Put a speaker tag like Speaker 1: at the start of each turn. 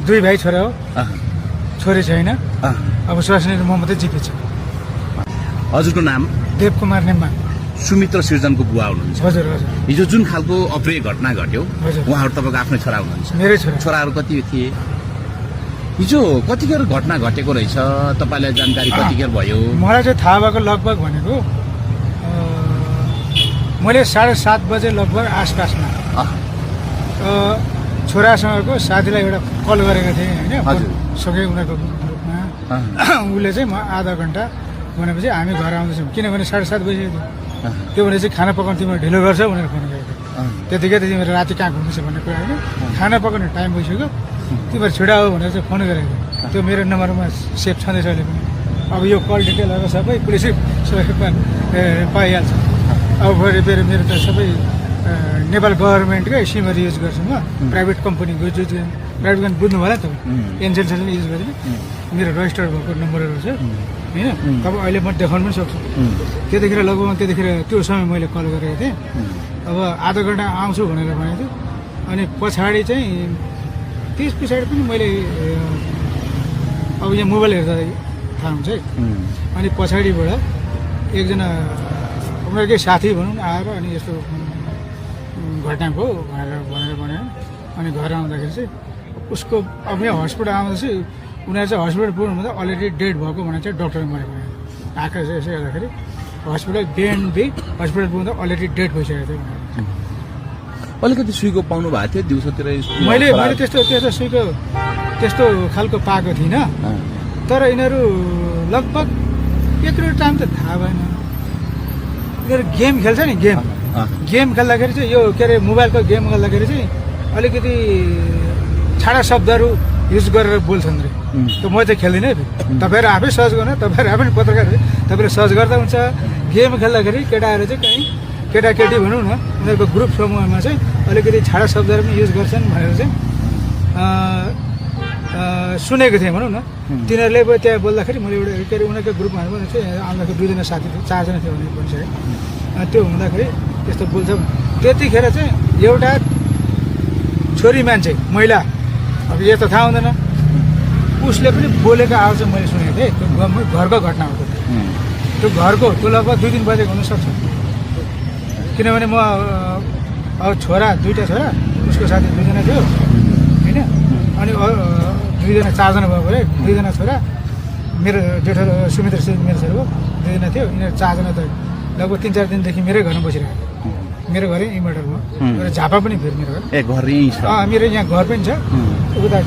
Speaker 1: दुई भाइ छोरा हो, छोरी छैन। अब स्वास्नी म मात्रै जिपे छ।
Speaker 2: हजुरको नाम?
Speaker 1: देवकुमार नेम्मा।
Speaker 2: सुमित्र सिर्जनको बुवा हुनुहुन्छ।
Speaker 1: हजुर हजुर।
Speaker 2: हिजो जुन खालको अप्रिय घटना घट्यो,
Speaker 1: हजुर।
Speaker 2: उहाँहरू तपाईँको आफ्नै छोरा हुनुहुन्छ?
Speaker 1: मेरै छोरा।
Speaker 2: छोराहरू कति थिए? हिजो कतिखेर घटना घटेको रहेछ, तपाईँलाई जानकारी कतिखेर भयो?
Speaker 1: मलाई चाहिँ थाहा भएको लगभग भनेको मैले 7:30 बजे लगभग आसपासमा छोरासँगको साथीलाई एउटा कल गरेको थिएँ होइन, सँगै उनीहरूको ग्रुपमा। उसले चाहिँ म आधा घन्टा भनेपछि हामी घर आउँदैछौँ, किनभने 7:30 बजी त्यो भने चाहिँ खाना पकाउनु तिमीले ढिलो गर्छ भनेर फोन गरेको थियो। त्यतिकै त तिमीहरू राति कहाँ घुम्दैछ भन्ने कुरा होइन, खाना पकाउने टाइम भइसक्यो, तिमीहरू छिडा हो भनेर चाहिँ फोन गरेको थियो। त्यो मेरो नम्बरमा सेभ छँदैछ अहिले पनि। अब यो कल डिटेलहरू सबै पुलिसै पाइहाल्छ। अब फेरि मेरो त सबै नेपाल गभर्मेन्टकै सिमहरू युज गर्छु म, प्राइभेट कम्पनीको युज प्राइभेट कम्पनी बुझ्नु भयो त एनसेलसेलले युज गरेँ। मेरो रजिस्टर्ड भएको नम्बरहरू छ होइन, तपाईँ अहिले म देखाउनु पनि सक्छु। त्यतिखेर लगभग त्यतिखेर त्यो समय मैले कल गरेको थिएँ। अब आधा घन्टा आउँछु भनेर भनेको थियो। अनि पछाडि चाहिँ त्यस पछाडि पनि मैले अब यहाँ मोबाइल हेर्दा थाहा हुन्छ है। अनि पछाडिबाट एकजना उनीहरूकै साथी भनौँ न आएर अनि यस्तो घटना भयो भनेर भन्यो। अनि घर आउँदाखेरि चाहिँ उसको अब यहाँ हस्पिटल आउँदा चाहिँ उनीहरू चाहिँ हस्पिटल पुग्नुभन्दा अलरेडी डेड भएको भनेर चाहिँ डक्टरले मरेको भयो। आँखा यसो हेर्दाखेरि हस्पिटल बिहान हस्पिटल पुग्दा अलरेडी डेड भइसकेको थियो।
Speaker 2: अलिकति सुईको पाउनु भएको थियो दिउँसोतिर?
Speaker 1: मैले त्यस्तो सुईको त्यस्तो खालको पाएको थिइनँ, तर यिनीहरू लगभग यत्रो टाइम त थाहा भएन। यिनीहरू गेम खेल्छ नि, गेम खेल्दाखेरि चाहिँ यो के अरे मोबाइलको गेम खेल्दाखेरि चाहिँ अलिकति छाडा शब्दहरू युज गरेर बोल्छन् रे। त म चाहिँ खेल्दिनँ है। तपाईँहरू आफै सर्च गर्नु, तपाईँहरू आफै पत्रकार तपाईँले सर्च गर्दा हुन्छ। गेम खेल्दाखेरि केटाहरू चाहिँ कहीँ केटाकेटी भनौँ न उनीहरूको ग्रुप समूहमा चाहिँ अलिकति छाडा शब्दहरू पनि युज गर्छन् भनेर चाहिँ सुनेको थिएँ भनौँ न। तिनीहरूले त्यहाँ बोल्दाखेरि मैले एउटा के अरे उनीहरूको ग्रुपमा चाहिँ आउँदाखेरि 2जना साथी थियो, 4जना थियो भने भनिसकेँ। त्यो हुँदाखेरि त्यस्तो बोल्छ। त्यतिखेर चाहिँ एउटा छोरी मान्छे महिला, अब यो त थाहा हुँदैन, उसले पनि बोलेको आवाज चाहिँ मैले सुनेको थिएँ। त्यो घरको घटना हो त्यो घरको, त्यो लगभग 2 दिन बजेको हुनसक्छ। किनभने म अब छोरा 2टा छोरा, उसको साथी 2जना थियो होइन। अनि 2जना 4जना भयो भने 2जना छोरा, मेरो जेठो सुमित्र सिंह मेरो छोरा हो, 2जना थियो। यिनीहरू 4जना त लगभग 3-4 दिनदेखि मेरै घरमा बसिरहेको। मेरो घरै इन्भर्टर भयो, झापा पनि फेरि मेरो घर
Speaker 2: घर यहीँ छ।
Speaker 1: मेरो यहाँ घर पनि छ उता